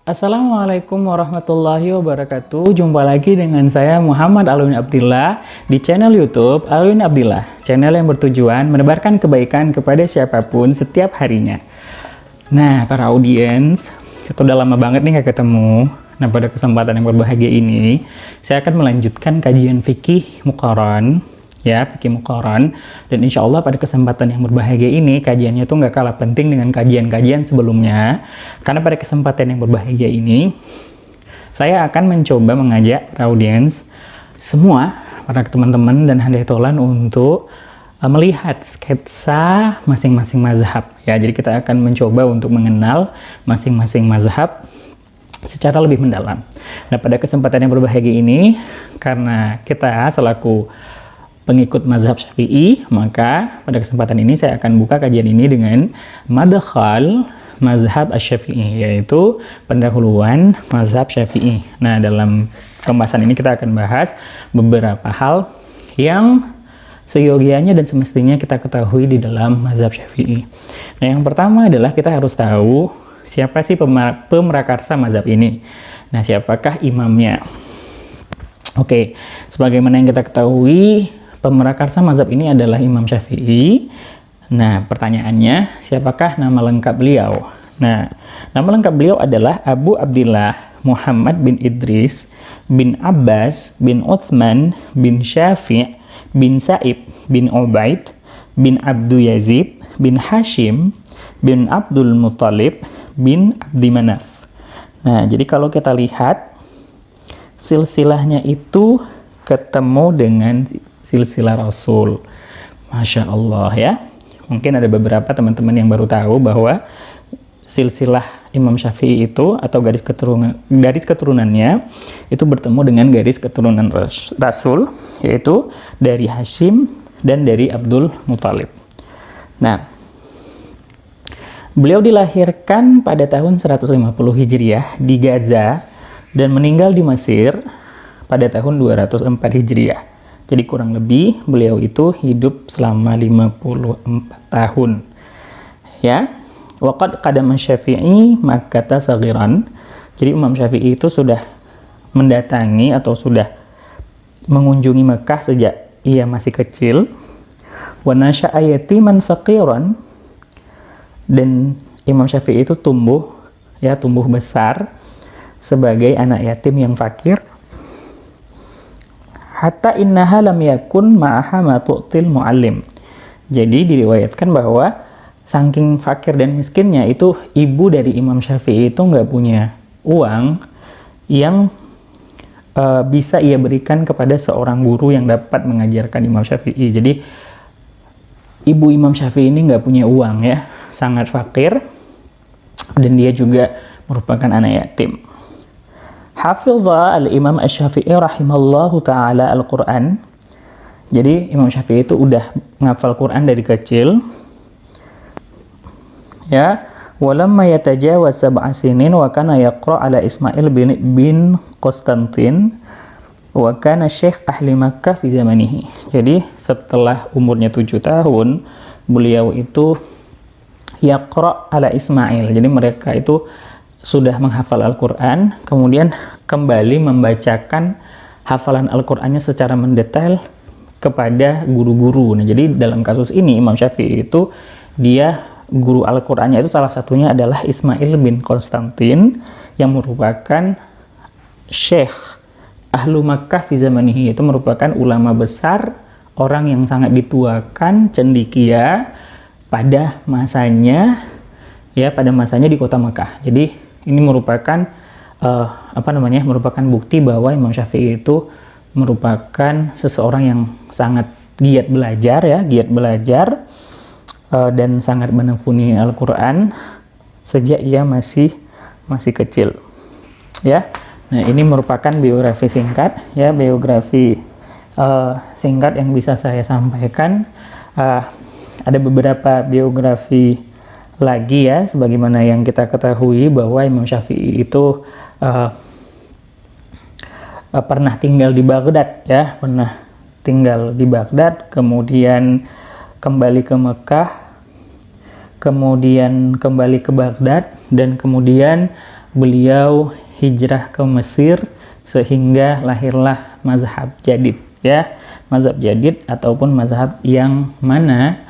Assalamualaikum warahmatullahi wabarakatuh. Jumpa lagi dengan saya Muhammad Alwin Abdillah di channel YouTube Alwin Abdillah, channel yang bertujuan menebarkan kebaikan kepada siapapun setiap harinya. Nah, para audiens, kita udah lama banget nih gak ketemu. Nah, pada kesempatan yang berbahagia ini, saya akan melanjutkan kajian fikih Muqarron, ya, fikih Muqarron. Dan insya Allah pada kesempatan yang berbahagia ini, kajiannya tuh nggak kalah penting dengan kajian-kajian sebelumnya. Karena pada kesempatan yang berbahagia ini, saya akan mencoba mengajak para audiens semua, para teman-teman dan handayatolan untuk melihat sketsa masing-masing mazhab. Ya, jadi kita akan mencoba untuk mengenal masing-masing mazhab secara lebih mendalam. Nah, pada kesempatan yang berbahagia ini, karena kita selaku pengikut mazhab Syafi'i, maka pada kesempatan ini saya akan buka kajian ini dengan madkhal mazhab Asy-Syafi'i, yaitu pendahuluan mazhab Syafi'i. Nah, dalam pembahasan ini kita akan bahas beberapa hal yang seyogianya dan semestinya kita ketahui di dalam mazhab Syafi'i. Nah, yang pertama adalah kita harus tahu siapa sih pemrakarsa mazhab ini. Nah, siapakah imamnya? Oke, sebagaimana yang kita ketahui, pemrakarsa mazhab ini adalah Imam Syafi'i. Nah, pertanyaannya, siapakah nama lengkap beliau? Nah, nama lengkap beliau adalah Abu Abdillah Muhammad bin Idris bin Abbas bin Uthman bin Syafi' bin Sa'ib bin Ubaid bin Abdu Yazid bin Hashim bin Abdul Muttalib bin Abdi Manaf. Nah, jadi kalau kita lihat silsilahnya itu ketemu dengan silsilah Rasul. Masya Allah ya. Mungkin ada beberapa teman-teman yang baru tahu bahwa silsilah Imam Syafi'i itu atau garis keturunannya itu bertemu dengan garis keturunan Rasul, yaitu dari Hashim dan dari Abdul Muttalib. Nah, beliau dilahirkan pada tahun 150 Hijriah di Gaza dan meninggal di Mesir pada tahun 204 Hijriah. Jadi kurang lebih beliau itu hidup selama 54 tahun. Ya. Waqad qadama Syafi'i Makkata saghiran. Jadi Imam Syafi'i itu sudah mendatangi atau sudah mengunjungi Mekah sejak ia masih kecil. Wa nasha'a yatiman faqiran. Dan Imam Syafi'i itu tumbuh besar sebagai anak yatim yang fakir. Hatta innaha lam yakun ma'aha ma tu'til mu'allim. Jadi diriwayatkan bahwa saking fakir dan miskinnya itu ibu dari Imam Syafi'i itu nggak punya uang yang bisa ia berikan kepada seorang guru yang dapat mengajarkan Imam Syafi'i. Jadi ibu Imam Syafi'i ini nggak punya uang ya, sangat fakir, dan dia juga merupakan anak yatim. Hafidha al-Imam Asy-Syafi'i rahimallahu ta'ala al-Quran. Jadi Imam Syafi'i itu udah menghafal Quran dari kecil. Ya, walamma yatajawaz sab'a sinin wa kana yaqra' ala Ismail bin Konstantin wa kana syekh ahli Makkah fi zamanihi. Jadi setelah umurnya 7 tahun, beliau itu yaqra' ala Ismail. Jadi mereka itu sudah menghafal Al-Quran, kemudian kembali membacakan hafalan Al-Qurannya secara mendetail kepada guru-guru. Nah, jadi dalam kasus ini Imam Syafi'i itu dia guru Al-Qur'annya itu salah satunya adalah Ismail bin Konstantin yang merupakan syekh ahlu Makkah fi zamanihi, itu merupakan ulama besar, orang yang sangat dituakan, cendekia pada masanya ya, pada masanya di kota Makkah. Jadi ini merupakan merupakan bukti bahwa Imam Syafi'i itu merupakan seseorang yang sangat giat belajar dan sangat menekuni Al-Quran sejak ia masih kecil. Ya, nah ini merupakan biografi singkat, ya, biografi singkat yang bisa saya sampaikan. Ada beberapa biografi lagi ya, sebagaimana yang kita ketahui bahwa Imam Syafi'i itu pernah tinggal di Baghdad, ya, kemudian kembali ke Mekah, kemudian kembali ke Baghdad, dan kemudian beliau hijrah ke Mesir sehingga lahirlah mazhab jadid, ya. Mazhab jadid ataupun mazhab yang mana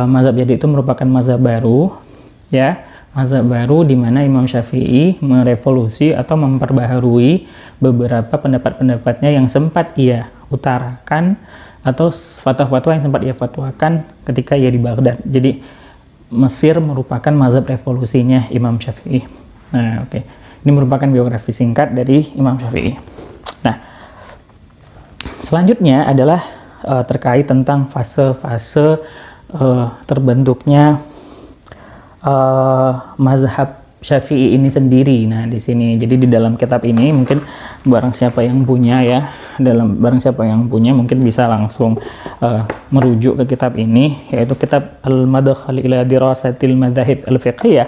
mazhab jadid itu merupakan mazhab baru, ya. Mazhab baru di mana Imam Syafi'i merevolusi atau memperbaharui beberapa pendapat-pendapatnya yang sempat ia utarakan atau fatwa-fatwa yang sempat ia fatwakan ketika ia di Baghdad. Jadi Mesir merupakan mazhab revolusinya Imam Syafi'i. Nah, oke. Ini merupakan biografi singkat dari Imam Syafi'i. Nah, selanjutnya adalah terkait tentang fase-fase terbentuknya mazhab Syafi'i ini sendiri. Nah, di sini, jadi di dalam kitab ini mungkin barang siapa yang punya, ya, mungkin bisa langsung merujuk ke kitab ini, yaitu kitab Al-Madkhal ila Dirasatil Madzahib Al-Fiqhiyah.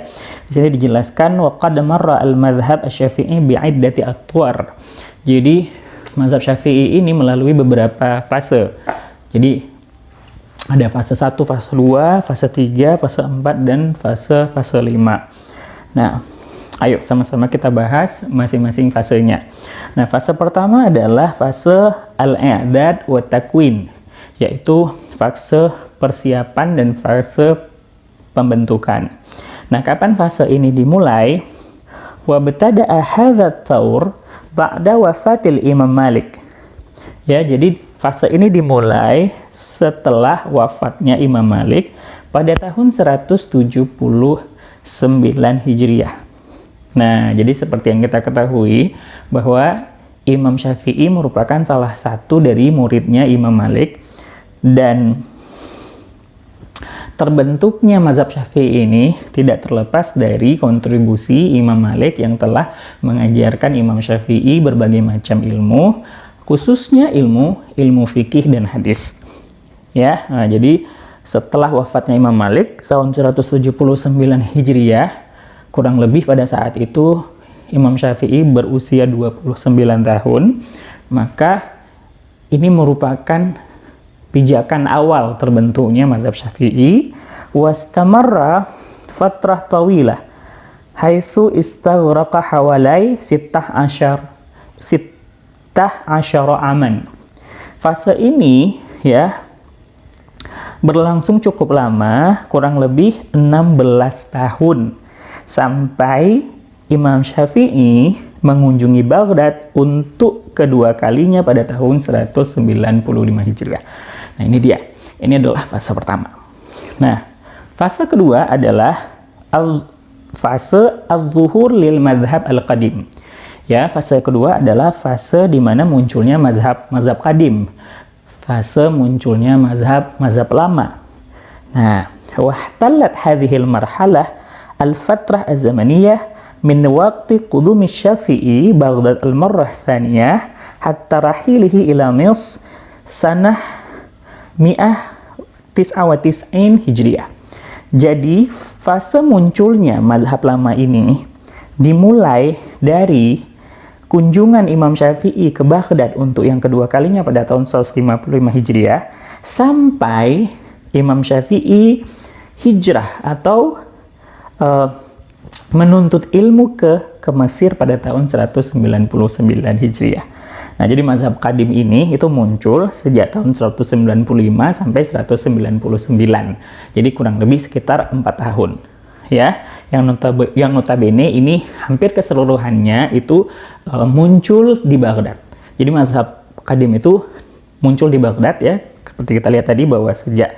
Di sini dijelaskan wa qad marra al-madhhab asy-Syafi'i bi'iddati atwar. Jadi mazhab Syafi'i ini melalui beberapa fase. Jadi ada fase 1, fase 2, fase 3, fase 4, dan fase 5. Nah, ayo sama-sama kita bahas masing-masing fasenya. Nah, fase pertama adalah fase al-i'dad wa takwin, yaitu fase persiapan dan fase pembentukan. Nah, kapan fase ini dimulai? Wa btada'a hadza at-tawr ba'da wafatil Imam Malik. Ya, jadi fase ini dimulai setelah wafatnya Imam Malik pada tahun 179 Hijriah. Nah, jadi seperti yang kita ketahui bahwa Imam Syafi'i merupakan salah satu dari muridnya Imam Malik, dan terbentuknya mazhab Syafi'i ini tidak terlepas dari kontribusi Imam Malik yang telah mengajarkan Imam Syafi'i berbagai macam ilmu, khususnya ilmu fikih dan hadis. Ya, nah, jadi setelah wafatnya Imam Malik tahun 179 Hijriah, kurang lebih pada saat itu Imam Syafi'i berusia 29 tahun, maka ini merupakan pijakan awal terbentuknya mazhab Syafi'i. Wastamarra fatrah tawilah haitsu istaghraqa hawalai 16 aman. Fase ini, ya, berlangsung cukup lama, kurang lebih 16 tahun, sampai Imam Syafi'i mengunjungi Baghdad untuk kedua kalinya pada tahun 195 Hijriah. Nah, ini dia. Ini adalah fase pertama. Nah, fase kedua adalah fase az-zuhur lil madhhab al-qadim. Ya, fase kedua adalah fase di mana munculnya mazhab qadim. Fase munculnya mazhab lama. Nah, wahtallat hadhil marhalah al-fatrah az-zamaniyah min waqti qudumi Syafi'i Baghdad al-marrah tsaniyah hatta rahilihi ila Misr sanah 199 Hijriah. Jadi, fase munculnya mazhab lama ini dimulai dari kunjungan Imam Syafi'i ke Baghdad untuk yang kedua kalinya pada tahun 155 Hijriah sampai Imam Syafi'i hijrah atau menuntut ilmu ke Mesir pada tahun 199 Hijriah. Nah, jadi mazhab qadim ini itu muncul sejak tahun 195 sampai 199. Jadi kurang lebih sekitar 4 tahun. Ya, yang notabene ini hampir keseluruhannya itu muncul di Baghdad. Jadi mazhab qadim itu muncul di Baghdad, ya. Seperti kita lihat tadi bahwa sejak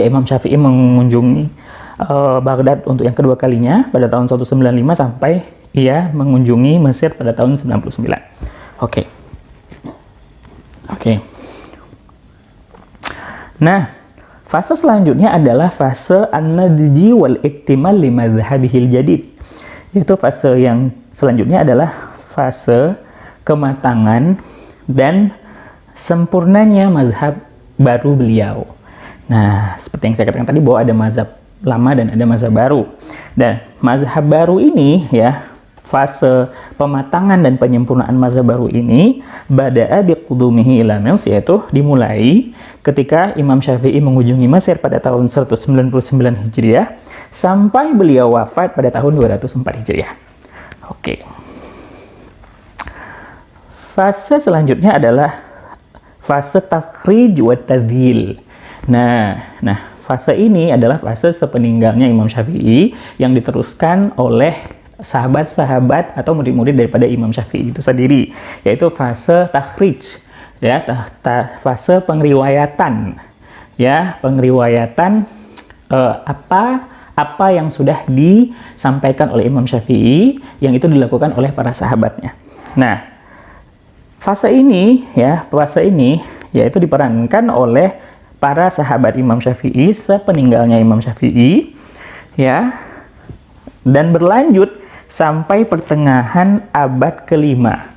Imam Syafi'i mengunjungi Baghdad untuk yang kedua kalinya pada tahun 195 sampai ia mengunjungi Mesir pada tahun 99. Oke. Nah, fase selanjutnya adalah fase an-nadji wal iktimal li madzhabihil jadid. Yaitu fase yang selanjutnya adalah fase kematangan dan sempurnanya mazhab baru beliau. Nah, seperti yang saya katakan tadi bahwa ada mazhab lama dan ada mazhab baru. Dan mazhab baru ini, ya, fase pematangan dan penyempurnaan mazhab baru ini bada'a bi qudumihi ila Mesir, yaitu dimulai ketika Imam Syafi'i mengunjungi Mesir pada tahun 199 Hijriah sampai beliau wafat pada tahun 204 Hijriah. Oke. Fase selanjutnya adalah fase takhrij wa tadhil. Nah, fase ini adalah fase sepeninggalnya Imam Syafi'i yang diteruskan oleh sahabat-sahabat atau murid-murid daripada Imam Syafi'i itu sendiri, yaitu fase takhrij, ya, fase pengriwayatan, ya, pengriwayatan apa yang sudah disampaikan oleh Imam Syafi'i yang itu dilakukan oleh para sahabatnya. Nah, fase ini yaitu diperankan oleh para sahabat Imam Syafi'i sepeninggalnya Imam Syafi'i, ya, dan berlanjut sampai pertengahan abad kelima.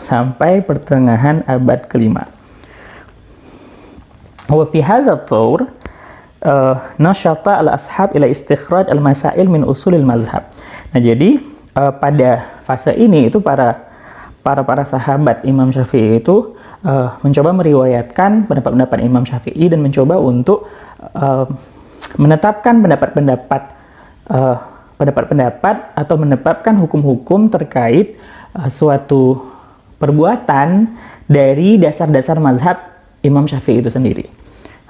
Sampai pertengahan abad kelima. Wa fi hadza thawr nasyata al-ashab ila istikhraj al-masail min usulil mazhab. Nah, jadi pada fase ini itu para sahabat Imam Syafi'i itu mencoba meriwayatkan pendapat-pendapat Imam Syafi'i dan mencoba untuk menetapkan pendapat-pendapat atau menetapkan hukum-hukum terkait suatu perbuatan dari dasar-dasar mazhab Imam Syafi'i itu sendiri.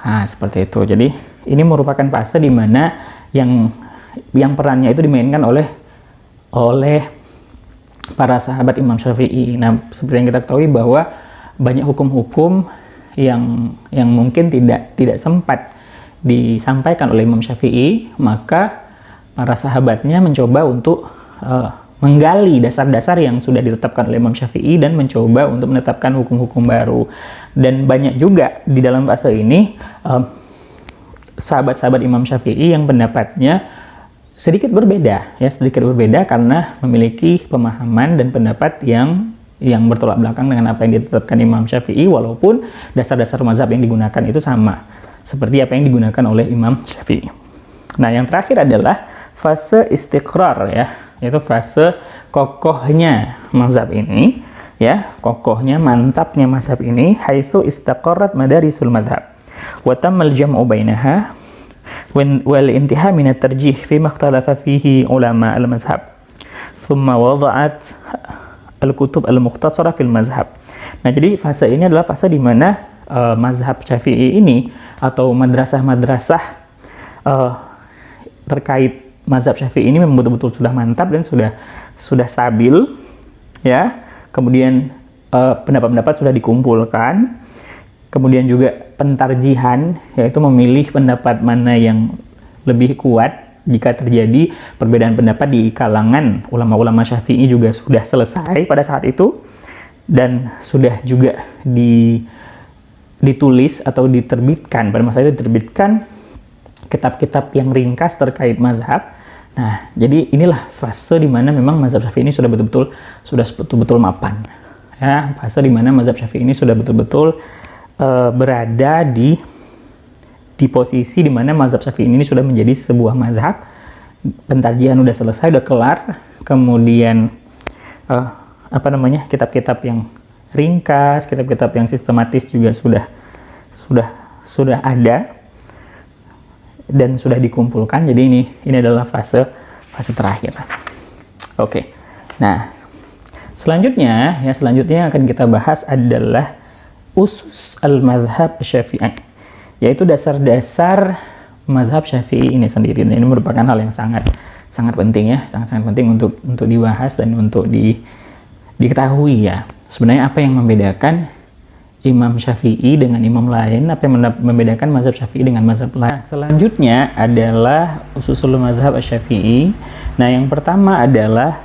Nah, seperti itu. Jadi ini merupakan fase di mana yang perannya itu dimainkan oleh para sahabat Imam Syafi'i. Nah, seperti yang kita ketahui bahwa banyak hukum-hukum yang mungkin tidak sempat disampaikan oleh Imam Syafi'i, maka para sahabatnya mencoba untuk menggali dasar-dasar yang sudah ditetapkan oleh Imam Syafi'i dan mencoba untuk menetapkan hukum-hukum baru. Dan banyak juga di dalam fase ini sahabat-sahabat Imam Syafi'i yang pendapatnya sedikit berbeda karena memiliki pemahaman dan pendapat yang bertolak belakang dengan apa yang ditetapkan Imam Syafi'i, walaupun dasar-dasar mazhab yang digunakan itu sama seperti apa yang digunakan oleh Imam Syafi'i. Nah, yang terakhir adalah fase istiqrar, ya, yaitu fase kokohnya mazhab ini, ya, kokohnya, mantapnya mazhab ini, haitsu istaqarrat madarisul madhab wa tammal jam'u bainaha wal intiha min at-tarjih fi ma ikhtalafa fihi ulama al-mazhab thumma wada'at al-kutub al-mukhtasara fil mazhab. Nah, jadi fase ini adalah fase di mana mazhab Syafi'i ini atau madrasah-madrasah terkait mazhab Syafi'i ini memang betul-betul sudah mantap dan sudah stabil, ya. Kemudian pendapat-pendapat sudah dikumpulkan. Kemudian juga pentarjihan, yaitu memilih pendapat mana yang lebih kuat. Jika terjadi perbedaan pendapat di kalangan ulama-ulama Syafi'i juga sudah selesai pada saat itu, dan sudah juga ditulis atau diterbitkan, pada masa itu diterbitkan kitab-kitab yang ringkas terkait mazhab. Nah, jadi inilah fase di mana memang mazhab Syafi'i ini sudah betul-betul mapan. Ya, fase di mana mazhab Syafi'i ini sudah betul-betul berada di posisi di mana mazhab Syafi'i ini sudah menjadi sebuah mazhab. Pentarjihan sudah selesai, sudah kelar. Kemudian kitab-kitab yang ringkas, kitab-kitab yang sistematis juga sudah ada dan sudah dikumpulkan. Jadi ini adalah fase terakhir. Oke. Nah, selanjutnya yang akan kita bahas adalah usus al-mazhab Syafi'i, yaitu dasar-dasar mazhab Syafi'i ini sendiri. Dan ini merupakan hal yang sangat penting, ya, sangat penting untuk dibahas dan untuk diketahui, ya. Sebenarnya apa yang membedakan Imam Syafi'i dengan imam lain, apa yang membedakan mazhab Syafi'i dengan mazhab lain. Selanjutnya adalah ususul mazhab Syafi'i. Nah, yang pertama adalah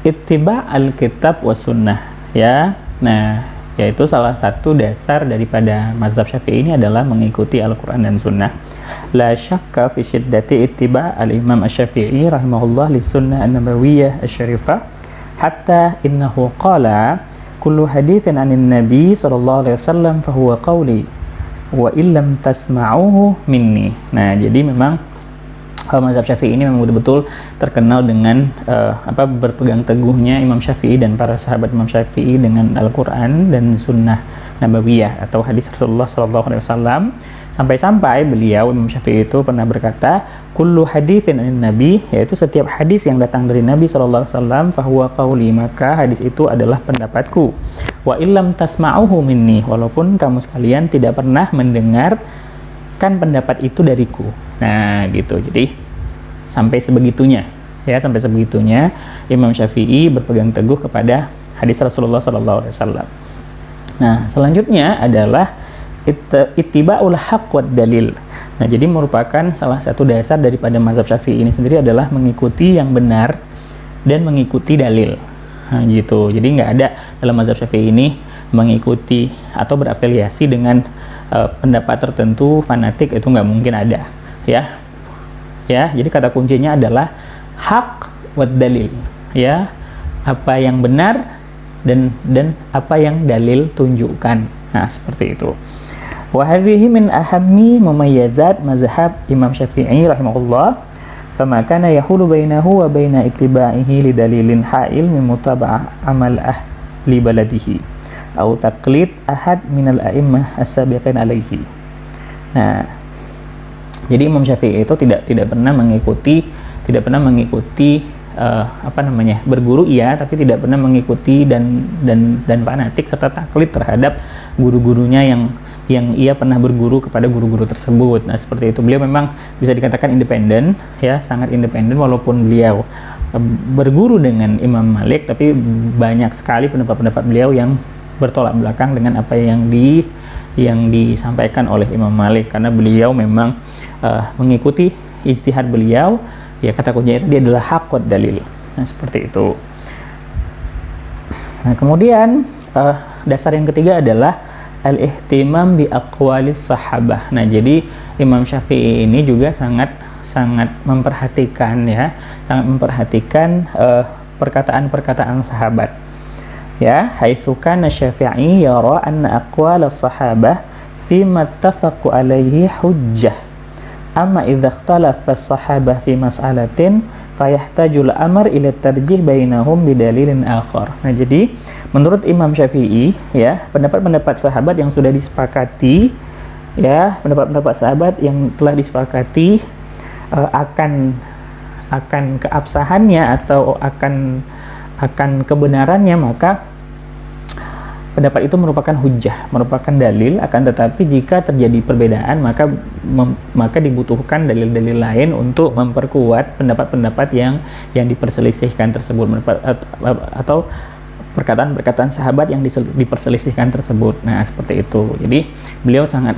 ittiba' al-kitab wa sunnah, ya. Nah, yaitu salah satu dasar daripada mazhab Syafi'i ini adalah mengikuti Al-Quran dan Sunnah. La syakka fi syiddati ittiba' al-Imam Asy-Syafi'i rahimahullah li sunnah an-nabawiyyah asy-syarifah hatta innahu qala kullu haditsin 'anil nabi sallallahu alaihi wasallam fa huwa qawli wa illam tasma'uhu minni. Nah, jadi memang mazhab Syafi'i ini memang betul-betul terkenal dengan berpegang teguhnya Imam Syafi'i dan para sahabat Imam Syafi'i dengan Al-Quran dan Sunnah Nabawiyah atau hadis Rasulullah SAW. Sampai-sampai beliau Imam Syafi'i itu pernah berkata, kullu haditsin anin Nabi, yaitu setiap hadis yang datang dari Nabi SAW, fahuwa qauli, maka hadis itu adalah pendapatku. Wa illam tasma'uhu minni, walaupun kamu sekalian tidak pernah mendengarkan pendapat itu dariku. Nah gitu, jadi sampai sebegitunya Imam Syafi'i berpegang teguh kepada hadis Rasulullah SAW. Nah selanjutnya adalah ittiba'ul haqq wad dalil. Nah, jadi merupakan salah satu dasar daripada mazhab Syafi'i ini sendiri adalah mengikuti yang benar dan mengikuti dalil. Nah, gitu. Jadi nggak ada dalam mazhab Syafi'i ini mengikuti atau berafiliasi dengan pendapat tertentu fanatik, itu nggak mungkin ada, ya. Jadi kata kuncinya adalah haq wad dalil, ya. Apa yang benar dan apa yang dalil tunjukkan. Nah, seperti itu. Wa hadhihi min ahammi mumayyazat mazhab Imam Syafi'i rahimahullah, fama kana yahulu bainahu wa baina ittiba'ihi li dalilin ha'il min mutaba'ah amal ahli baladihi atau taqlid ahad minal a'immah as-sabiqin alaihi. Nah, jadi Imam Syafi'i itu tidak pernah mengikuti berguru iya, tapi tidak pernah mengikuti dan fanatik serta taklid terhadap guru-gurunya yang ia pernah berguru kepada guru-guru tersebut. Nah, seperti itu. Beliau memang bisa dikatakan independen, ya, sangat independen, walaupun beliau berguru dengan Imam Malik, tapi banyak sekali pendapat-pendapat beliau yang bertolak belakang dengan apa yang disampaikan oleh Imam Malik, karena beliau memang mengikuti ijtihad beliau, ya, kata kuncinya itu dia adalah haqq wad dalil. Nah, seperti itu. Nah, kemudian dasar yang ketiga adalah al-ihtimam bi aqwalis sahabah. Nah, jadi Imam Syafi'i ini juga sangat memperhatikan, ya, sangat memperhatikan perkataan-perkataan sahabat. Ya, haitsu kana Syafi'i yara anna aqwalas sahabah fi mattafaqu alaihi hujjah. Amma idza ikhtalafa as-sahabah fi mas'alatin fayahtajul amr ila tarjih bainahum bidalilin akhar. Nah, jadi menurut Imam Syafi'i, ya, pendapat-pendapat sahabat yang sudah disepakati, ya, pendapat-pendapat sahabat yang telah disepakati akan keabsahannya atau akan kebenarannya, maka pendapat itu merupakan hujjah, merupakan dalil. Akan tetapi jika terjadi perbedaan, maka dibutuhkan dalil-dalil lain untuk memperkuat pendapat-pendapat yang diperselisihkan tersebut, atau perkataan-perkataan sahabat yang diperselisihkan tersebut. Nah, seperti itu. Jadi beliau sangat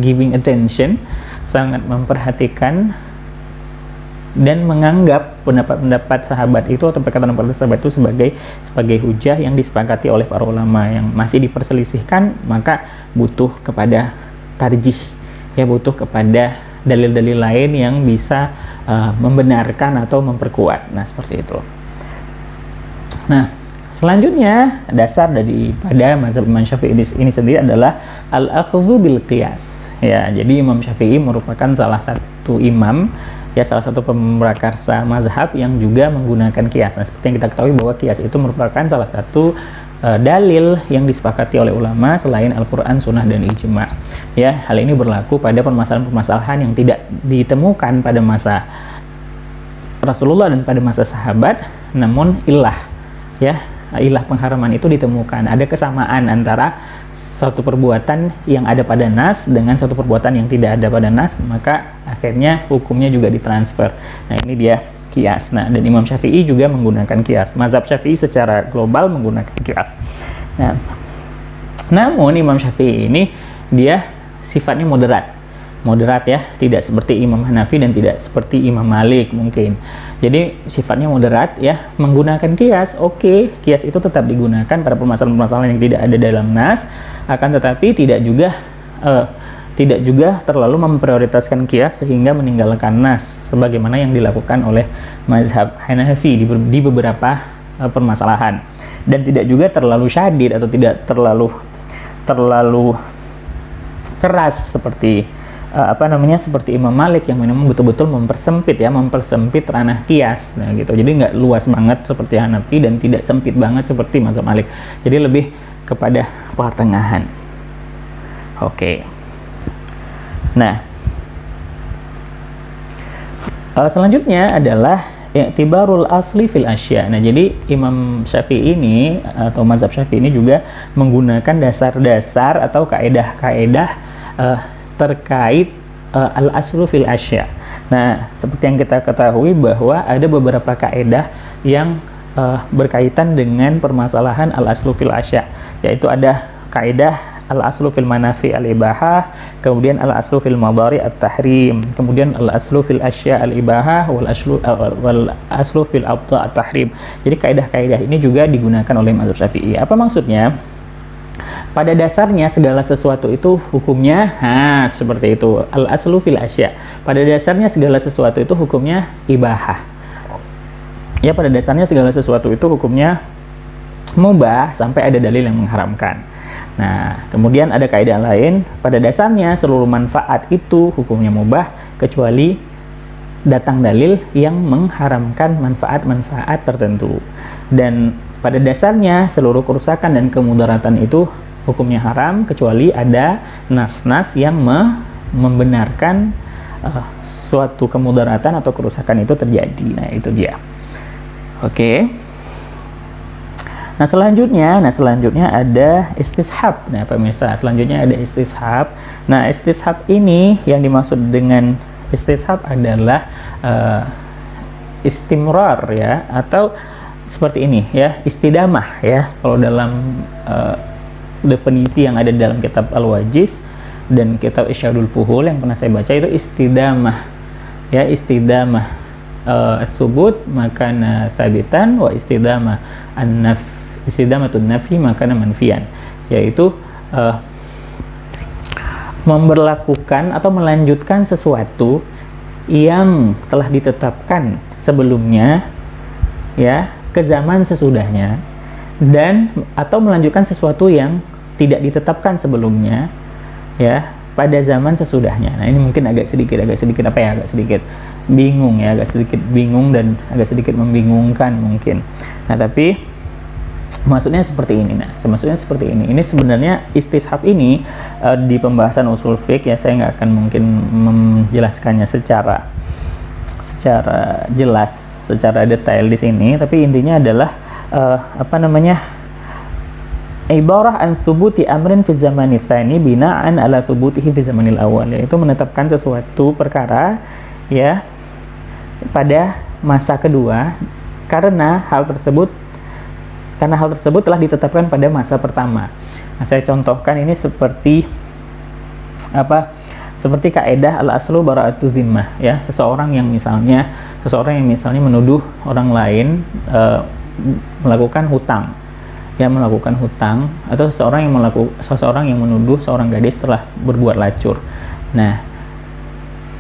giving attention, sangat memperhatikan dan menganggap pendapat-pendapat sahabat itu atau perkataan-perkataan sahabat itu sebagai hujah yang disepakati oleh para ulama. Yang masih diperselisihkan, maka butuh kepada tarjih, ya, butuh kepada dalil-dalil lain yang bisa membenarkan atau memperkuat. Nah, seperti itu. Nah, selanjutnya dasar daripada mazhab Imam Syafi'i ini sendiri adalah al-akhdzu bil qiyas. Ya, jadi Imam Syafi'i merupakan salah satu imam, ya, salah satu pemrakarsa mazhab yang juga menggunakan qiyas. Nah, seperti yang kita ketahui bahwa qiyas itu merupakan salah satu dalil yang disepakati oleh ulama selain Al-Quran, Sunnah, dan Ijma. Ya, hal ini berlaku pada permasalahan-permasalahan yang tidak ditemukan pada masa Rasulullah dan pada masa sahabat, namun ilah pengharaman itu ditemukan. Ada kesamaan antara satu perbuatan yang ada pada nas dengan satu perbuatan yang tidak ada pada nas, maka akhirnya hukumnya juga ditransfer. Nah, ini dia qiyas. Nah, dan Imam Syafi'i juga menggunakan qiyas. Mazhab Syafi'i secara global menggunakan qiyas. Nah, namun Imam Syafi'i ini dia sifatnya moderat, ya, tidak seperti Imam Hanafi dan tidak seperti Imam Malik mungkin. Jadi sifatnya moderat, ya, menggunakan qiyas. Oke, qiyas itu tetap digunakan pada permasalahan-permasalahan yang tidak ada dalam nas, akan tetapi tidak juga terlalu memprioritaskan qiyas sehingga meninggalkan nas sebagaimana yang dilakukan oleh mazhab Hanafi di beberapa permasalahan, dan tidak juga terlalu syadid atau tidak terlalu keras seperti seperti Imam Malik yang memang betul-betul mempersempit ranah qiyas. Nah gitu, jadi nggak luas banget seperti Hanafi dan tidak sempit banget seperti mazhab Malik, jadi lebih kepada pertengahan. Oke. Nah, selanjutnya adalah i'tibarul asli fil asya. Nah, jadi Imam Syafi'i ini atau mazhab Syafi'i ini juga menggunakan dasar-dasar atau kaedah-kaedah terkait al-aslu fil asya. Nah, seperti yang kita ketahui bahwa ada beberapa kaedah yang berkaitan dengan permasalahan al-aslu fil asya, yaitu ada kaedah al-aslu fil manafi al-ibahah, kemudian al-aslu fil madari at-tahrim, kemudian al-aslu fil asya al-ibahah wal aslu fil abda at-tahrim. Jadi kaedah-kaedah ini juga digunakan oleh mazhab Syafi'i. Apa maksudnya? Pada dasarnya segala sesuatu itu hukumnya seperti itu, al-aslu fil asya. Pada dasarnya segala sesuatu itu hukumnya ibahah. Ya, pada dasarnya segala sesuatu itu hukumnya mubah sampai ada dalil yang mengharamkan. Nah, kemudian ada kaidah lain, pada dasarnya seluruh manfaat itu hukumnya mubah kecuali datang dalil yang mengharamkan manfaat-manfaat tertentu. Dan pada dasarnya seluruh kerusakan dan kemudaratan itu hukumnya haram kecuali ada nas-nas yang membenarkan suatu kemudaratan atau kerusakan itu terjadi. Nah, itu dia. Oke. Nah, selanjutnya ada istishab. Nah, pemirsa, selanjutnya ada istishab. Nah, istishab ini yang dimaksud dengan istishab adalah istimrar ya, atau seperti ini ya, istidamah ya. Kalau dalam definisi yang ada dalam kitab Al-Wajiz dan kitab Isyadul Fuhul yang pernah saya baca, itu istidamah ya, istidamah subut makana thabitan wa istidamah istidamatun nafi makana manfian, yaitu memberlakukan atau melanjutkan sesuatu yang telah ditetapkan sebelumnya ya ke zaman sesudahnya, dan atau melanjutkan sesuatu yang tidak ditetapkan sebelumnya ya pada zaman sesudahnya. Nah, ini mungkin agak sedikit bingung ya, agak sedikit bingung dan agak sedikit membingungkan mungkin. Nah, tapi maksudnya seperti ini. Ini sebenarnya istishab ini di pembahasan usul fiqh ya, saya nggak akan mungkin menjelaskannya secara jelas, secara detail di sini, tapi intinya adalah ibarah an subuti amrin fi zamani tsani bina'an ala subutihi fi zamanil awal, yaitu menetapkan sesuatu perkara ya pada masa kedua karena hal tersebut telah ditetapkan pada masa pertama. Nah, saya contohkan ini seperti seperti kaedah al-aslu bara'atu zimmah ya, seseorang yang misalnya menuduh orang lain melakukan hutang, atau seseorang yang menuduh seorang gadis telah berbuat lacur. Nah,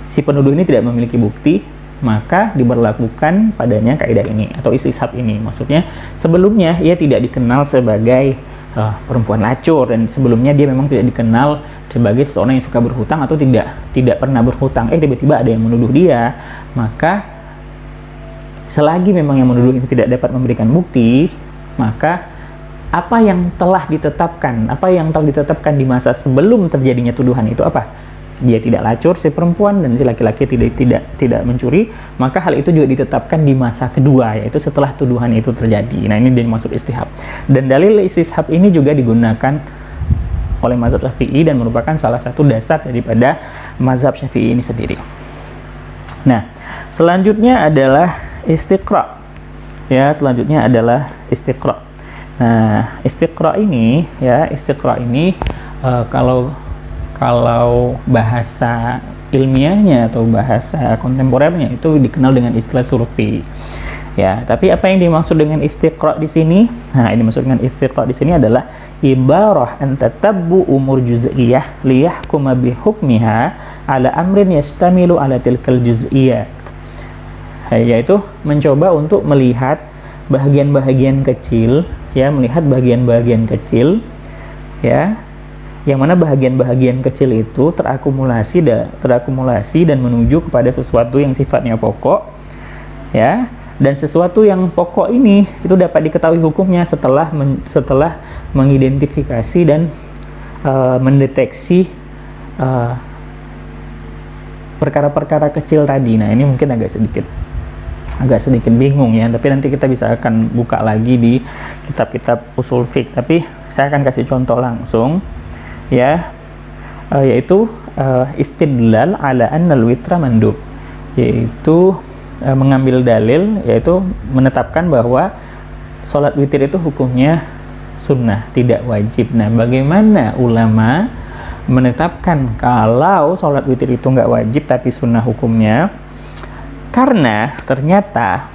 si penuduh ini tidak memiliki bukti, maka diberlakukan padanya kaidah ini atau istishab ini. Maksudnya sebelumnya ia tidak dikenal sebagai perempuan lacur, dan sebelumnya dia memang tidak dikenal sebagai seseorang yang suka berhutang atau tidak pernah berhutang. Tiba-tiba ada yang menuduh dia, maka selagi memang yang menuduh ini tidak dapat memberikan bukti, maka apa yang telah ditetapkan di masa sebelum terjadinya tuduhan itu apa? Dia tidak lacur si perempuan dan si laki-laki tidak mencuri, maka hal itu juga ditetapkan di masa kedua, yaitu setelah tuduhan itu terjadi. Nah, ini dimaksud istishab. Dan dalil istishab ini juga digunakan oleh mazhab Syafi'i dan merupakan salah satu dasar daripada mazhab Syafi'i ini sendiri. Nah, selanjutnya adalah istiqra. Ya, Nah, istiqra ini kalau bahasa ilmiahnya atau bahasa kontemporernya itu dikenal dengan istilah survei. Ya, tapi apa yang dimaksud dengan istiqra di sini? Nah, ini dimaksud dengan istiqra di sini adalah ibarah an tatabbu umur juz'iyah liyahkuma bi hukmiha ala amrin yastamilu ala tilkal juz'iyat. Yaitu mencoba untuk melihat bahagian-bahagian kecil ya, yang mana bahagian-bahagian kecil itu terakumulasi dan menuju kepada sesuatu yang sifatnya pokok, ya. Dan sesuatu yang pokok ini itu dapat diketahui hukumnya setelah mengidentifikasi dan mendeteksi perkara-perkara kecil tadi. Nah, ini mungkin agak sedikit bingung ya, tapi nanti kita bisa akan buka lagi di kitab-kitab usul fiqh. Tapi saya akan kasih contoh langsung ya, yaitu istidlal ala annal witra mandub, yaitu mengambil dalil, yaitu menetapkan bahwa sholat witir itu hukumnya sunnah, tidak wajib. Nah, bagaimana ulama menetapkan kalau sholat witir itu nggak wajib tapi sunnah hukumnya? Karena ternyata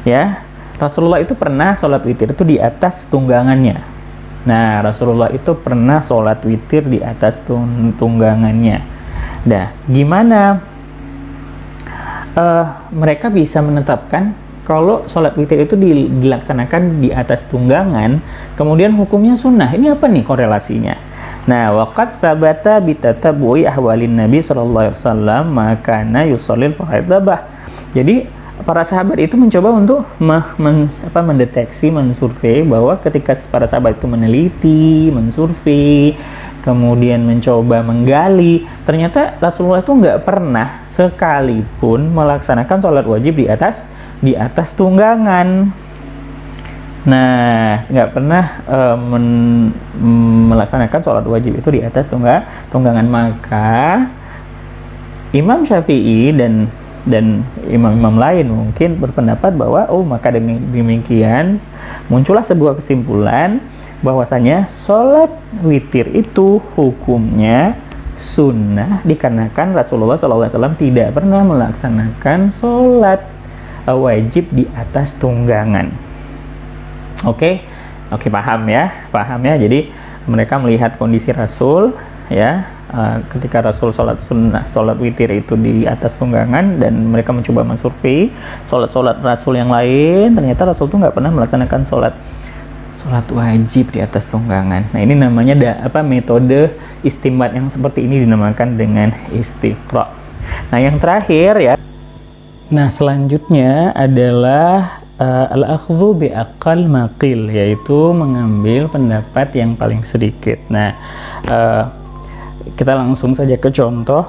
ya, Rasulullah itu pernah sholat witir itu di atas tunggangannya. Nah, Rasulullah itu pernah sholat witir di atas tunggangannya. Nah, gimana mereka bisa menetapkan kalau sholat witir itu dilaksanakan di atas tunggangan, kemudian hukumnya sunnah? Ini apa nih korelasinya? Nah, waqad tsabata bi tatabbu'i ahwalin Nabi sallallahu alaihi wasallam makana yusallil fa'idabah. Jadi para sahabat itu mencoba untuk mendeteksi, mensurvei bahwa ketika para sahabat itu meneliti, mensurvei, kemudian mencoba menggali, ternyata Rasulullah itu nggak pernah sekalipun melaksanakan sholat wajib di atas tunggangan. Nah, nggak pernah melaksanakan sholat wajib itu di atas tunggangan. Maka Imam Syafi'i dan imam-imam lain mungkin berpendapat bahwa maka dengan demikian muncullah sebuah kesimpulan bahwasanya sholat witir itu hukumnya sunnah, dikarenakan Rasulullah SAW tidak pernah melaksanakan sholat wajib di atas tunggangan. Oke, paham ya. Jadi mereka melihat kondisi Rasul ya, ketika Rasul sholat witir itu di atas tunggangan, dan mereka mencoba mensurvei sholat Rasul yang lain, ternyata Rasul itu nggak pernah melaksanakan sholat wajib di atas tunggangan. Nah, ini namanya metode istinbat yang seperti ini dinamakan dengan istiqra. Nah, yang terakhir ya. Nah, selanjutnya adalah al-akhdhu bi aqall maqil, yaitu mengambil pendapat yang paling sedikit. Nah, kita langsung saja ke contoh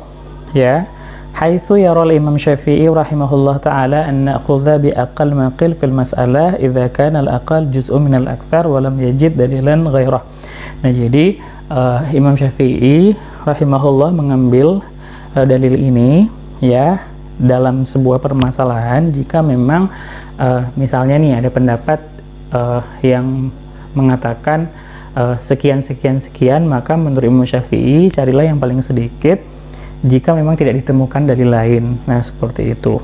ya. Haitsu yarul Imam Syafi'i rahimahullah taala an na'khudha bi aqall maqil fil mas'alah idza kana al-aqall juz'un min al-aktsar wa lam yajid dalilan ghairah. Nah, jadi Imam Syafi'i rahimahullah mengambil dalil ini ya dalam sebuah permasalahan jika memang misalnya nih ada pendapat yang mengatakan sekian, maka menurut Imam Syafi'i carilah yang paling sedikit jika memang tidak ditemukan dalil lain. Nah, seperti itu.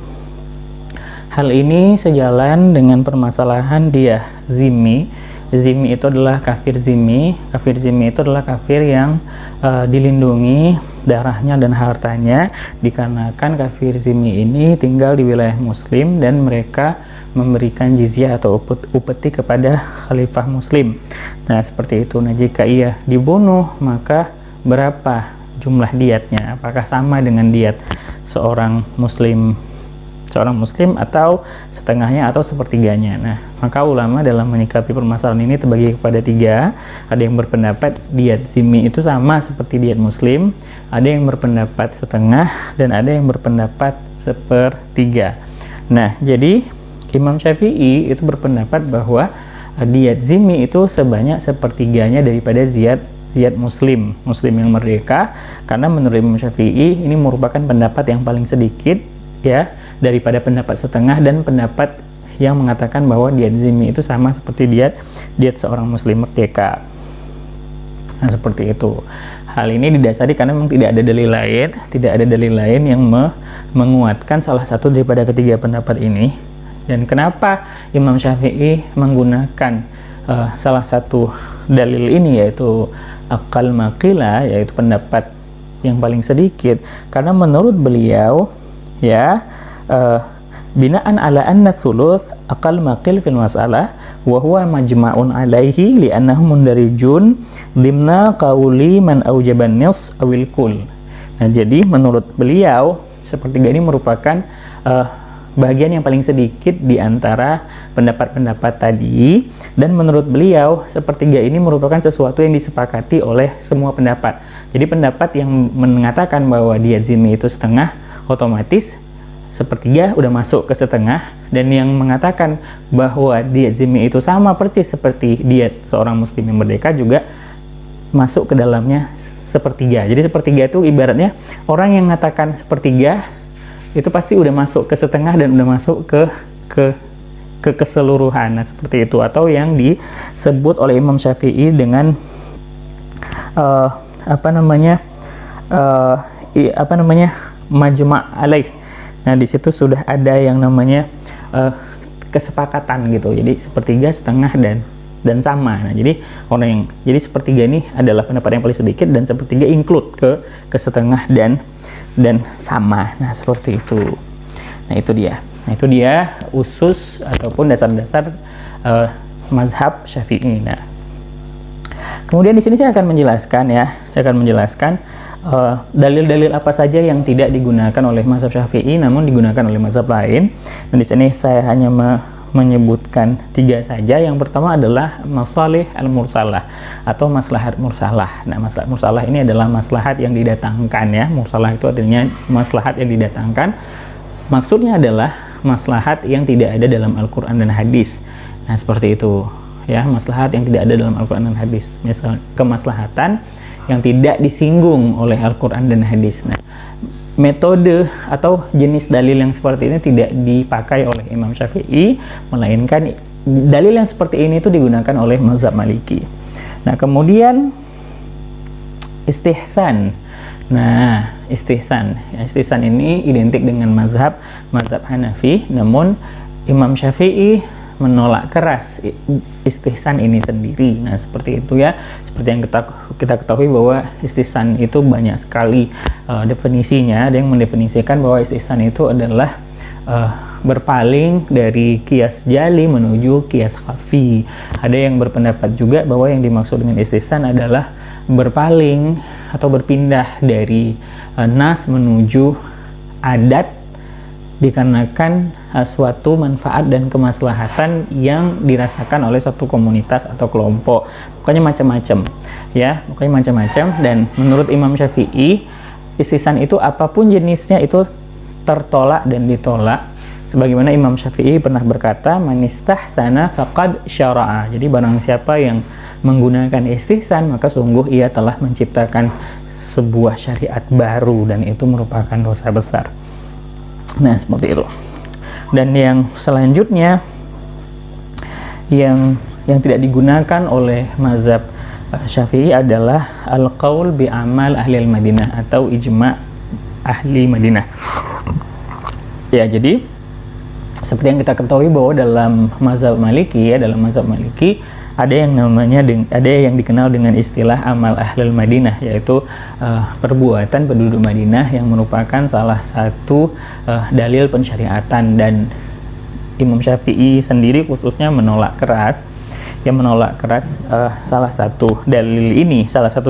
Hal ini sejalan dengan permasalahan dia zimmi. Zimmi itu adalah kafir zimmi. Kafir zimmi itu adalah kafir yang dilindungi darahnya dan hartanya, dikarenakan kafir zimmi ini tinggal di wilayah muslim dan mereka memberikan jizyah atau upeti kepada khalifah muslim. Nah, seperti itu. Nah, jika ia dibunuh, maka berapa jumlah diatnya? Apakah sama dengan diat seorang muslim atau setengahnya atau sepertiganya? Nah, maka ulama dalam menyikapi permasalahan ini terbagi kepada tiga. Ada yang berpendapat diat zimmi itu sama seperti diat muslim, ada yang berpendapat setengah, dan ada yang berpendapat sepertiga. Nah, jadi Imam Syafi'i itu berpendapat bahwa diat zimmi itu sebanyak sepertiganya daripada diat muslim yang merdeka, karena menurut Imam Syafi'i ini merupakan pendapat yang paling sedikit ya daripada pendapat setengah dan pendapat yang mengatakan bahwa diat zimmi itu sama seperti diat seorang muslim merdeka. Nah, seperti itu. Hal ini didasari karena memang tidak ada dalil lain yang menguatkan salah satu daripada ketiga pendapat ini. Dan kenapa Imam Syafi'i menggunakan salah satu dalil ini, yaitu aqal maqila, yaitu pendapat yang paling sedikit? Karena menurut beliau ya binaan ala anna thuluth aqal maqil fil mas'alah wa huwa majma'un alaihi li'annahu mundarijun dimna qauli man aujaban nis awil kul. Nah, jadi menurut beliau sepertiga ini merupakan bagian yang paling sedikit di antara pendapat-pendapat tadi, dan menurut beliau sepertiga ini merupakan sesuatu yang disepakati oleh semua pendapat. Jadi pendapat yang mengatakan bahwa diat zimmi itu setengah, otomatis sepertiga udah masuk ke setengah, dan yang mengatakan bahwa diat zimmi itu sama persis seperti diat seorang muslim yang merdeka juga masuk ke dalamnya sepertiga. Jadi sepertiga itu ibaratnya orang yang mengatakan sepertiga itu pasti udah masuk ke setengah dan udah masuk ke keseluruhan. Nah, seperti itu, atau yang disebut oleh Imam Syafi'i dengan majma' alaih. Nah, di situ sudah ada yang namanya kesepakatan gitu. Jadi sepertiga, setengah, dan sama. Nah, jadi sepertiga ini adalah pendapat yang paling sedikit, dan sepertiga include ke setengah dan sama. Nah, seperti itu. Nah, itu dia usus ataupun dasar-dasar mazhab Syafi'i. Nah, kemudian di sini saya akan menjelaskan dalil-dalil apa saja yang tidak digunakan oleh mazhab Syafi'i namun digunakan oleh mazhab lain. Dan di sini saya hanya menyebutkan 3 saja. Yang pertama adalah masalih al-mursalah atau maslahat mursalah. Nah, maslahat mursalah ini adalah maslahat yang didatangkan ya. Mursalah itu artinya maslahat yang didatangkan. Maksudnya adalah maslahat yang tidak ada dalam Al-Qur'an dan hadis. Nah, seperti itu ya, maslahat yang tidak ada dalam Al-Qur'an dan hadis. Misal kemaslahatan yang tidak disinggung oleh Al-Quran dan hadis. Nah, metode atau jenis dalil yang seperti ini tidak dipakai oleh Imam Syafi'i, melainkan dalil yang seperti ini itu digunakan oleh mazhab Maliki. Nah, kemudian istihsan. Nah, istihsan ini identik dengan mazhab Hanafi, namun Imam Syafi'i menolak keras istihsan ini sendiri. Nah, seperti itu ya. Seperti yang kita ketahui bahwa istihsan itu banyak sekali definisinya. Ada yang mendefinisikan bahwa istihsan itu adalah berpaling dari kias jali menuju kias khafi. Ada yang berpendapat juga bahwa yang dimaksud dengan istihsan adalah berpaling atau berpindah dari nas menuju adat dikarenakan suatu manfaat dan kemaslahatan yang dirasakan oleh suatu komunitas atau kelompok. Pokoknya macam-macam ya, dan menurut Imam Syafi'i istihsan itu apapun jenisnya itu tertolak dan ditolak, sebagaimana Imam Syafi'i pernah berkata, man istahsana faqad syara'a. Jadi barang siapa yang menggunakan istihsan maka sungguh ia telah menciptakan sebuah syariat baru, dan itu merupakan dosa besar. Nah, seperti itu. Dan yang selanjutnya yang tidak digunakan oleh mazhab Syafi'i adalah al-qaul bi amal ahli al-Madinah atau ijma' ahli Madinah. Ya, jadi seperti yang kita ketahui bahwa dalam mazhab Maliki ada yang dikenal dengan istilah amal ahlul Madinah, yaitu perbuatan penduduk Madinah yang merupakan salah satu dalil pensyariatan. Dan Imam Syafi'i sendiri khususnya menolak keras salah satu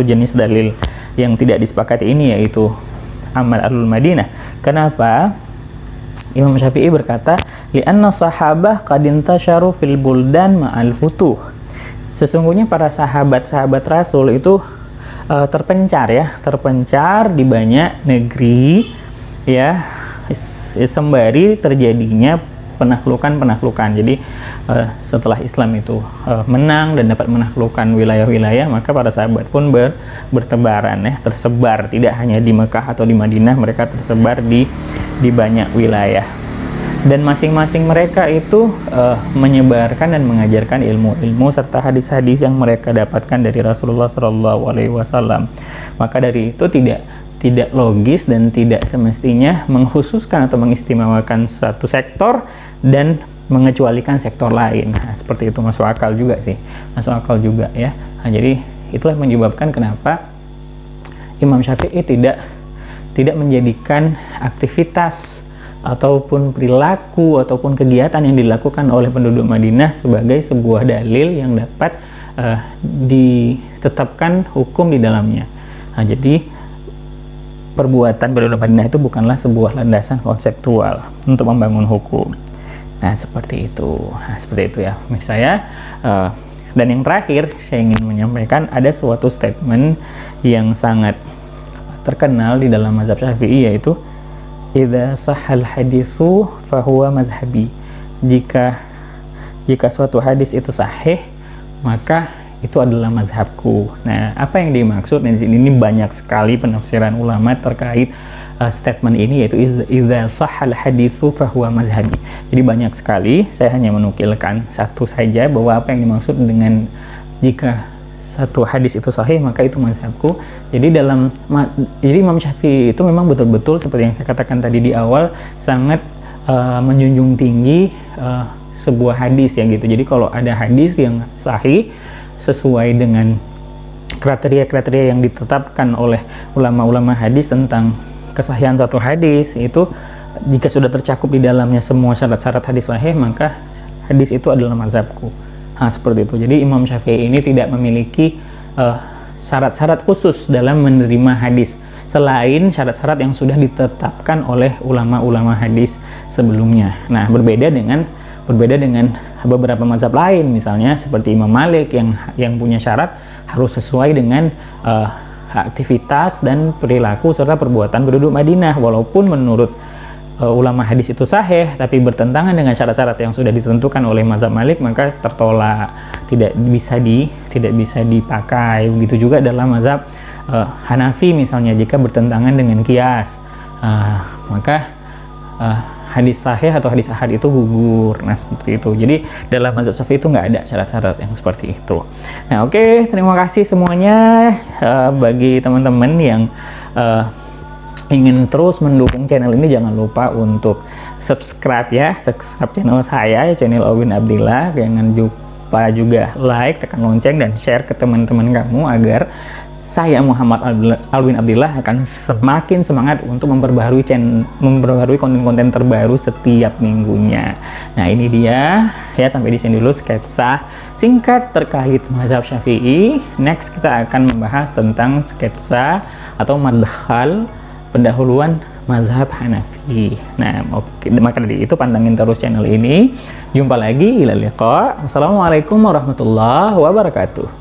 jenis dalil yang tidak disepakati ini, yaitu amal ahlul Madinah. Kenapa? Imam Syafi'i berkata, li'anna sahabah qad intasharu fil buldan ma'al futuh. Sesungguhnya para sahabat Rasul itu terpencar di banyak negeri ya, sembari terjadinya penaklukan. Jadi setelah Islam itu menang dan dapat menaklukkan wilayah-wilayah, maka para sahabat pun bertebaran ya, tersebar tidak hanya di Mekah atau di Madinah, mereka tersebar di banyak wilayah. Dan masing-masing mereka itu menyebarkan dan mengajarkan ilmu-ilmu serta hadis-hadis yang mereka dapatkan dari Rasulullah SAW. Maka dari itu tidak logis dan tidak semestinya mengkhususkan atau mengistimewakan satu sektor dan mengecualikan sektor lain. Nah, seperti itu masuk akal juga ya. Nah, jadi itulah yang menyebabkan kenapa Imam Syafi'i tidak menjadikan aktivitas ataupun perilaku ataupun kegiatan yang dilakukan oleh penduduk Madinah sebagai sebuah dalil yang dapat ditetapkan hukum di dalamnya. Nah, jadi perbuatan penduduk Madinah itu bukanlah sebuah landasan konseptual untuk membangun hukum. Nah, seperti itu. Nah, seperti itu ya, misalnya. Dan yang terakhir, saya ingin menyampaikan ada suatu statement yang sangat terkenal di dalam mazhab Syafi'i, yaitu idza sahhal haditsu fahuwa mazhabi. Jika suatu hadis itu sahih, maka itu adalah mazhabku. Nah, apa yang dimaksud? Ini banyak sekali penafsiran ulama terkait statement ini, yaitu idza sahhal haditsu fahuwa mazhabi. Jadi banyak sekali, saya hanya menukilkan satu saja, bahwa apa yang dimaksud dengan jika satu hadis itu sahih maka itu mazhabku. Jadi jadi Imam Syafi'i itu memang betul-betul seperti yang saya katakan tadi di awal, sangat menjunjung tinggi sebuah hadis ya gitu. Jadi kalau ada hadis yang sahih sesuai dengan kriteria-kriteria yang ditetapkan oleh ulama-ulama hadis tentang kesahihan satu hadis, itu jika sudah tercakup di dalamnya semua syarat-syarat hadis sahih, maka hadis itu adalah mazhabku. Nah, seperti itu. Jadi Imam Syafi'i ini tidak memiliki syarat-syarat khusus dalam menerima hadis selain syarat-syarat yang sudah ditetapkan oleh ulama-ulama hadis sebelumnya. Nah, berbeda dengan beberapa mazhab lain, misalnya seperti Imam Malik yang punya syarat harus sesuai dengan aktivitas dan perilaku serta perbuatan penduduk Madinah. Walaupun menurut ulama hadis itu sahih, tapi bertentangan dengan syarat-syarat yang sudah ditentukan oleh mazhab Malik, maka tertolak, tidak bisa dipakai. Begitu juga dalam mazhab Hanafi misalnya, jika bertentangan dengan qiyas, maka hadis sahih atau hadis ahad itu gugur. Nah, seperti itu. Jadi dalam mazhab Syafi'i itu nggak ada syarat-syarat yang seperti itu. Nah, oke, terima kasih semuanya. Bagi teman-teman yang ingin terus mendukung channel ini, jangan lupa untuk subscribe channel saya, channel Alwin Abdillah. Jangan lupa juga like, tekan lonceng, dan share ke teman-teman kamu agar saya Muhammad Alwin Abdillah akan semakin semangat untuk memperbaharui konten-konten terbaru setiap minggunya. Nah, ini dia ya, sampai di sini dulu sketsa singkat terkait mazhab Syafi'i. Next kita akan membahas tentang sketsa atau madkhal pendahuluan mazhab Hanafi. Nah, oke, maka dari itu pantengin terus channel ini. Jumpa lagi, ila liqa. Wassalamualaikum warahmatullahi wabarakatuh.